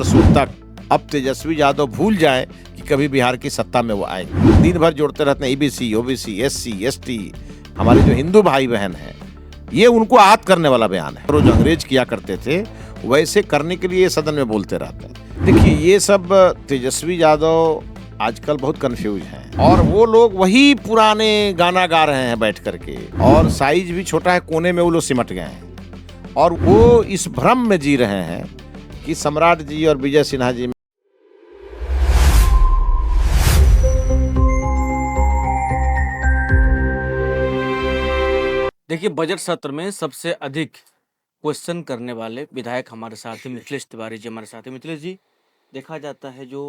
वर्षों तक अब तेजस्वी यादव भूल जाएं कि कभी बिहार की सत्ता में वो आएंगे। दिन भर जोड़ते रहते हैं ईबीसी, ओबीसी, एससी, एसटी, हमारे जो हिंदू भाई बहन हैं, ये उनको आहत करने वाला बयान है। और जो अंग्रेज किया करते थे वैसे करने के लिए सदन में बोलते रहते हैं। देखिए, ये सब तेजस्वी यादव आजकल बहुत कंफ्यूज हैं और वो लोग वही पुराने गाना गा रहे हैं बैठ करके, और साइज भी छोटा है, कोने में वो लोग सिमट गए हैं और वो इस भ्रम में जी रहे हैं कि सम्राट जी और विजय सिन्हा जी देखिए, बजट सत्र में सबसे अधिक क्वेश्चन करने वाले विधायक हमारे साथ हैं। मिथिलेश तिवारी जी हमारे साथ हैं। मिथिलेश जी, देखा जाता है जो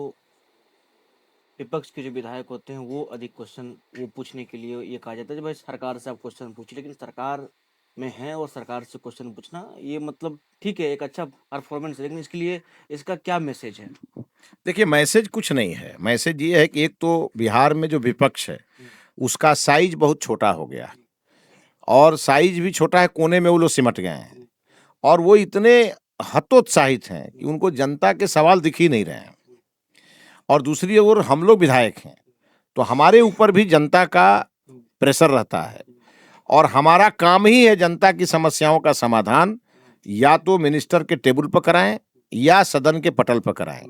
विपक्ष के जो विधायक होते हैं वो अधिक क्वेश्चन वो पूछने के लिए ये कहा जाता है कि भाई सरकार से आप क्वेश्चन पूछिए, लेकिन सरकार में है और सरकार से क्वेश्चन पूछना ये मतलब ठीक है, एक अच्छा परफॉर्मेंस है, लेकिन इसके लिए इसका क्या मैसेज है? देखिए, मैसेज कुछ नहीं है। मैसेज ये है कि एक तो बिहार में जो विपक्ष है उसका साइज बहुत छोटा हो गया है और साइज भी छोटा है, कोने में वो लोग सिमट गए हैं और वो इतने हतोत्साहित हैं कि उनको जनता के सवाल दिख ही नहीं रहे हैं। और दूसरी ओर हम लोग विधायक हैं तो हमारे ऊपर भी जनता का प्रेशर रहता है और हमारा काम ही है जनता की समस्याओं का समाधान या तो मिनिस्टर के टेबल पर कराएं या सदन के पटल पर कराएं।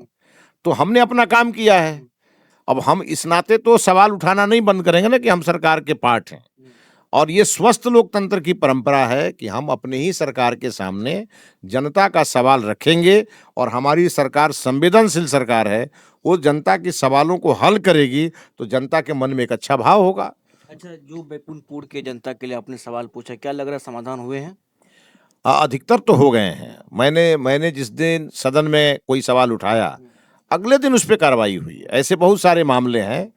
तो हमने अपना काम किया है। अब हम इस नाते तो सवाल उठाना नहीं बंद करेंगे ना कि हम सरकार के पार्ट हैं, और ये स्वस्थ लोकतंत्र की परंपरा है कि हम अपने ही सरकार के सामने जनता का सवाल रखेंगे और हमारी सरकार संवेदनशील सरकार है, वो जनता के सवालों को हल करेगी तो जनता के मन में एक अच्छा भाव होगा। अच्छा, जो बैकुंठपुर के जनता के लिए आपने सवाल पूछा, क्या लग रहा है समाधान हुए हैं? अधिकतर तो हो गए हैं। मैंने जिस दिन सदन में कोई सवाल उठाया अगले दिन उस पर कार्रवाई हुई। ऐसे बहुत सारे मामले हैं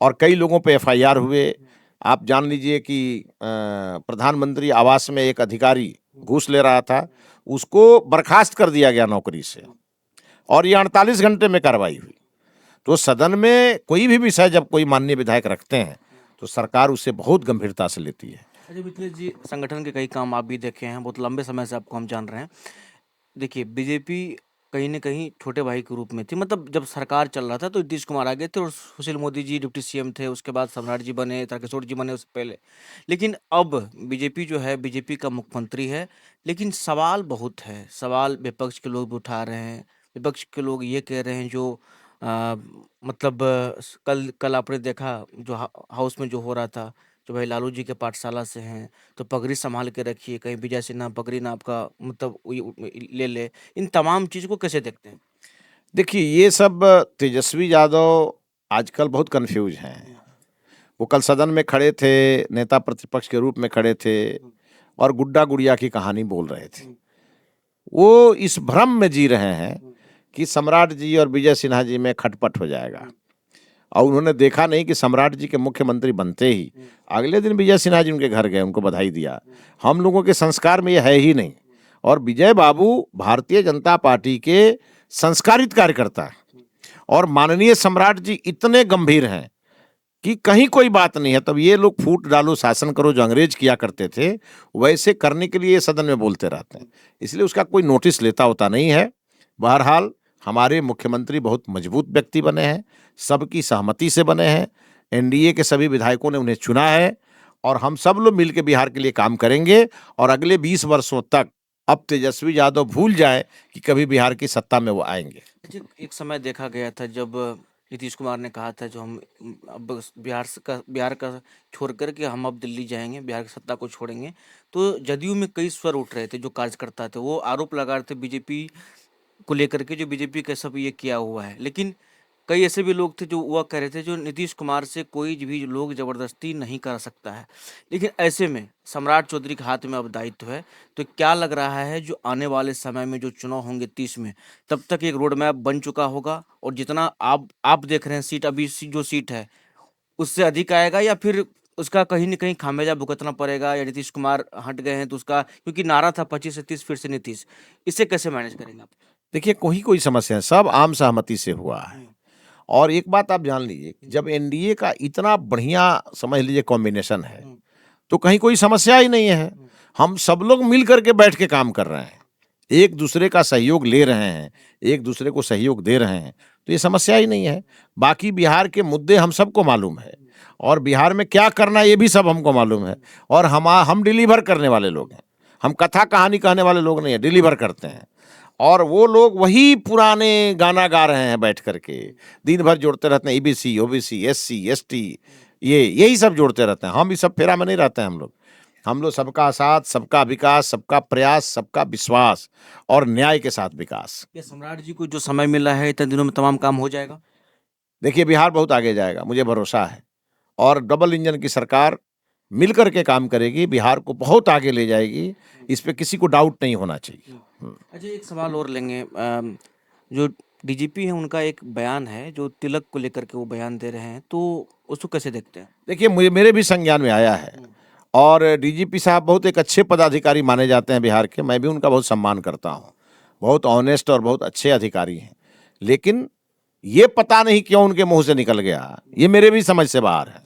और कई लोगों पे एफआईआर हुए। आप जान लीजिए कि प्रधानमंत्री आवास में एक अधिकारी घूस ले रहा था, उसको बर्खास्त कर दिया गया नौकरी से और ये 48 घंटे में कार्रवाई हुई। तो सदन में कोई भी विषय जब कोई माननीय विधायक रखते हैं तो सरकार उसे बहुत गंभीरता से लेती है। अच्छा मिथिलेश जी, संगठन के कई काम आप भी देखे हैं, बहुत लंबे समय से आपको हम जान रहे हैं। देखिए, बीजेपी कहीं न कहीं छोटे भाई के रूप में थी, मतलब जब सरकार चल रहा था तो नीतीश कुमार आ गए थे और सुशील मोदी जी डिप्टी सीएम थे, उसके बाद सम्राट जी बने, तारकिशोर जी बने उससे पहले। लेकिन अब बीजेपी जो है, बीजेपी का मुख्यमंत्री है, लेकिन सवाल बहुत है, सवाल विपक्ष के लोग भी उठा रहे हैं। विपक्ष के लोग ये कह रहे हैं जो अ, मतलब कल आपने देखा जो हाउस में जो हो रहा था, जो भाई लालू जी के पाठशाला से हैं, तो पगड़ी सँभाल के रखिए, कहीं विजय सिन्हा पगड़ी ना आपका मतलब ले ले। इन तमाम चीज़ को कैसे देखते हैं? देखिए, ये सब तेजस्वी यादव आजकल बहुत कंफ्यूज हैं। वो कल सदन में खड़े थे, नेता प्रतिपक्ष के रूप में खड़े थे और गुड्डा गुड़िया की कहानी बोल रहे थे। वो इस भ्रम में जी रहे हैं कि सम्राट जी और विजय सिन्हा जी में खटपट हो जाएगा और उन्होंने देखा नहीं कि सम्राट जी के मुख्यमंत्री बनते ही अगले दिन विजय सिन्हा जी उनके घर गए, उनको बधाई दिया। हम लोगों के संस्कार में ये है ही नहीं। और विजय बाबू भारतीय जनता पार्टी के संस्कारित कार्यकर्ता हैं और माननीय सम्राट जी इतने गंभीर हैं कि कहीं कोई बात नहीं है। तब ये लोग फूट डालो शासन करो जो अंग्रेज किया करते थे वैसे करने के लिए सदन में बोलते रहते हैं, इसलिए उसका कोई नोटिस लेता होता नहीं है। बहरहाल हमारे मुख्यमंत्री बहुत मजबूत व्यक्ति बने हैं, सबकी सहमति से बने हैं। एनडीए के सभी विधायकों ने उन्हें चुना है और हम सब लोग मिलकर बिहार के लिए काम करेंगे और अगले 20 वर्षों तक अब तेजस्वी यादव भूल जाए कि कभी बिहार की सत्ता में वो आएंगे। अच्छा, एक समय देखा गया था जब नीतीश कुमार ने कहा था जो हम अब बिहार का छोड़ कर के हम अब दिल्ली जाएँगे, बिहार की सत्ता को छोड़ेंगे। तो जदयू में कई स्वर उठ रहे थे, जो कार्यकर्ता थे, वो आरोप लगा रहे थे बीजेपी को लेकर के जो बीजेपी का सब ये किया हुआ है। लेकिन कई ऐसे भी लोग थे जो हुआ कह रहे थे जो नीतीश कुमार से कोई भी लोग ज़बरदस्ती नहीं कर सकता है। लेकिन ऐसे में सम्राट चौधरी के हाथ में अब दायित्व है, तो क्या लग रहा है जो आने वाले समय में जो चुनाव होंगे 30 में, तब तक एक रोड मैप बन चुका होगा और जितना आप देख रहे हैं सीट अभी जो सीट है, उससे अधिक आएगा या फिर उसका कहीं न कहीं खामियाजा भुगतना पड़ेगा या नीतीश कुमार हट गए हैं तो उसका क्योंकि नारा था 25 से 30 फिर से नीतीश, इसे कैसे मैनेज करेंगे आप? देखिए, कोई समस्या है, सब आम सहमति से हुआ है। और एक बात आप जान लीजिए, जब एनडीए का इतना बढ़िया समझ लीजिए कॉम्बिनेशन है तो कहीं कोई समस्या ही नहीं है। हम सब लोग मिल करके बैठ के काम कर रहे हैं, एक दूसरे का सहयोग ले रहे हैं, एक दूसरे को सहयोग दे रहे हैं, तो ये समस्या ही नहीं है। बाकी बिहार के मुद्दे हम सबको मालूम है और बिहार में क्या करना ये भी सब हमको मालूम है और हम डिलीवर करने वाले लोग हैं। हम कथा कहानी कहने वाले लोग नहीं है, डिलीवर करते हैं। और वो लोग वही पुराने गाना गा रहे हैं बैठ करके, दिन भर जोड़ते रहते हैं ईबीसी, ओबीसी, एससी, एसटी, यही सब जोड़ते रहते हैं। हम इस सब फेरा में नहीं रहते हैं हम लोग सबका साथ, सबका विकास, सबका प्रयास, सबका विश्वास और न्याय के साथ विकास। क्या सम्राट जी को जो समय मिला है इतने दिनों में तमाम काम हो जाएगा? देखिए बिहार बहुत आगे जाएगा, मुझे भरोसा है और डबल इंजन की सरकार मिलकर के काम करेगी, बिहार को बहुत आगे ले जाएगी, इस पे किसी को डाउट नहीं होना चाहिए। अच्छा, एक सवाल और लेंगे। जो डीजीपी हैं उनका एक बयान है जो तिलक को लेकर के वो बयान दे रहे हैं, तो उसको कैसे देखते हैं? देखिए मेरे भी संज्ञान में आया है और डीजीपी साहब बहुत एक अच्छे पदाधिकारी माने जाते हैं बिहार के, मैं भी उनका बहुत सम्मान करता हूँ, बहुत ऑनेस्ट और बहुत अच्छे अधिकारी हैं। लेकिन ये पता नहीं क्यों उनके मुंह से निकल गया, ये मेरे भी समझ से बाहर है।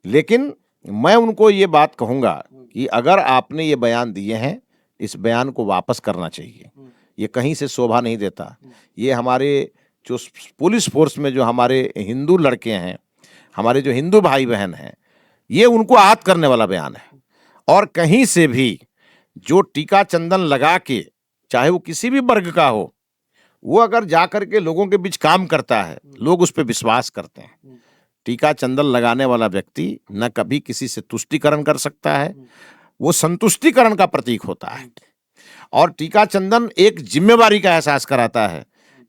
लेकिन मैं उनको ये बात कहूँगा कि अगर आपने ये बयान दिए हैं, इस बयान को वापस करना चाहिए। ये कहीं से शोभा नहीं देता। ये हमारे जो पुलिस फोर्स में जो हमारे हिंदू लड़के हैं, हमारे जो हिंदू भाई बहन हैं, ये उनको आहत करने वाला बयान है। और कहीं से भी जो टीका चंदन लगा के, चाहे वो किसी भी वर्ग का हो, वो अगर जाकर के लोगों के बीच काम करता है, लोग उस पर विश्वास करते हैं। टीका चंदन लगाने वाला व्यक्ति न कभी किसी से तुष्टीकरण कर सकता है, वो संतुष्टिकरण का प्रतीक होता है। और टीका चंदन एक जिम्मेवारी का एहसास कराता है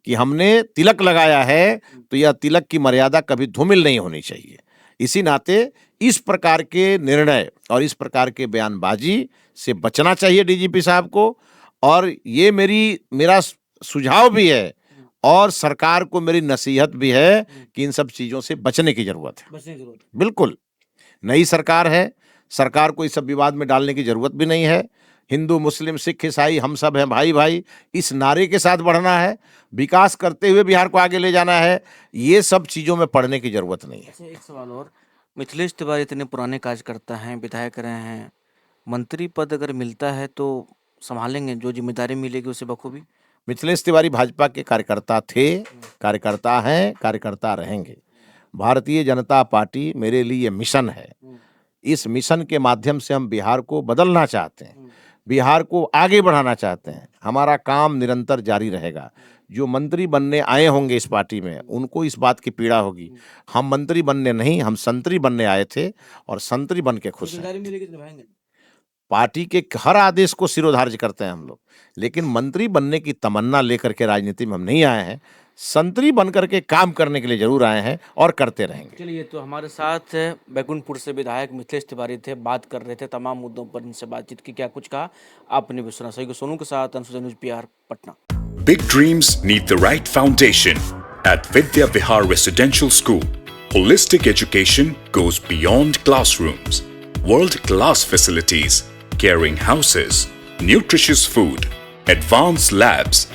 कि हमने तिलक लगाया है तो यह तिलक की मर्यादा कभी धूमिल नहीं होनी चाहिए। इसी नाते इस प्रकार के निर्णय और इस प्रकार के बयानबाजी से बचना चाहिए डीजीपी साहब को। और ये मेरा सुझाव भी है और सरकार को मेरी नसीहत भी है कि इन सब चीजों से बचने की जरूरत है। बिल्कुल नई सरकार है, सरकार को इस सब विवाद में डालने की जरूरत भी नहीं है। हिंदू, मुस्लिम, सिख, ईसाई हम सब हैं भाई भाई, इस नारे के साथ बढ़ना है, विकास करते हुए बिहार को आगे ले जाना है। ये सब चीजों में पड़ने की जरूरत नहीं है। अच्छा, एक सवाल और। मिथिलेश तिवारी इतने पुराने कार्यकर्ता हैं, विधायक रहे हैं, मंत्री पद अगर मिलता है तो संभालेंगे? जो जिम्मेदारी मिलेगी उसे बखूबी? मिथिलेश तिवारी भाजपा के कार्यकर्ता थे, कार्यकर्ता हैं, कार्यकर्ता रहेंगे। भारतीय जनता पार्टी मेरे लिए मिशन है। इस मिशन के माध्यम से हम बिहार को बदलना चाहते हैं, बिहार को आगे बढ़ाना चाहते हैं। हमारा काम निरंतर जारी रहेगा। जो मंत्री बनने आए होंगे इस पार्टी में, उनको इस बात की पीड़ा होगी। हम मंत्री बनने नहीं, हम संतरी बनने आए थे और संतरी बन के खुश हैं। पार्टी के हर आदेश को सिरोधार्य करते हैं हम लोग, लेकिन मंत्री बनने की तमन्ना लेकर के राजनीति में हम नहीं आए हैं। संतरी बनकर के काम करने के लिए जरूर आए हैं और करते रहेंगे। चलिए, तो हमारे साथ बैकुंठपुर से विधायक मिथिलेश तिवारी थे, बात कर रहे थे तमाम मुद्दों पर। इनसे बातचीत की, क्या कुछ कहा आपने भी सुना। सही को सोनू के साथ Anshuja news Bihar, Patna. Big dreams need the right foundation. At Vidya Vihar Residential School, holistic education goes beyond classrooms. World-class facilities, caring houses, nutritious food, advanced labs,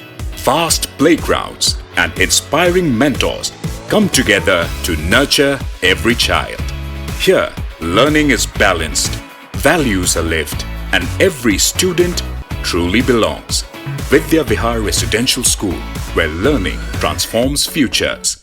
vast playgrounds, and inspiring mentors come together to nurture every child. Here, learning is balanced, values are lived, and every student truly belongs. Vidya Vihar Residential School, where learning transforms futures.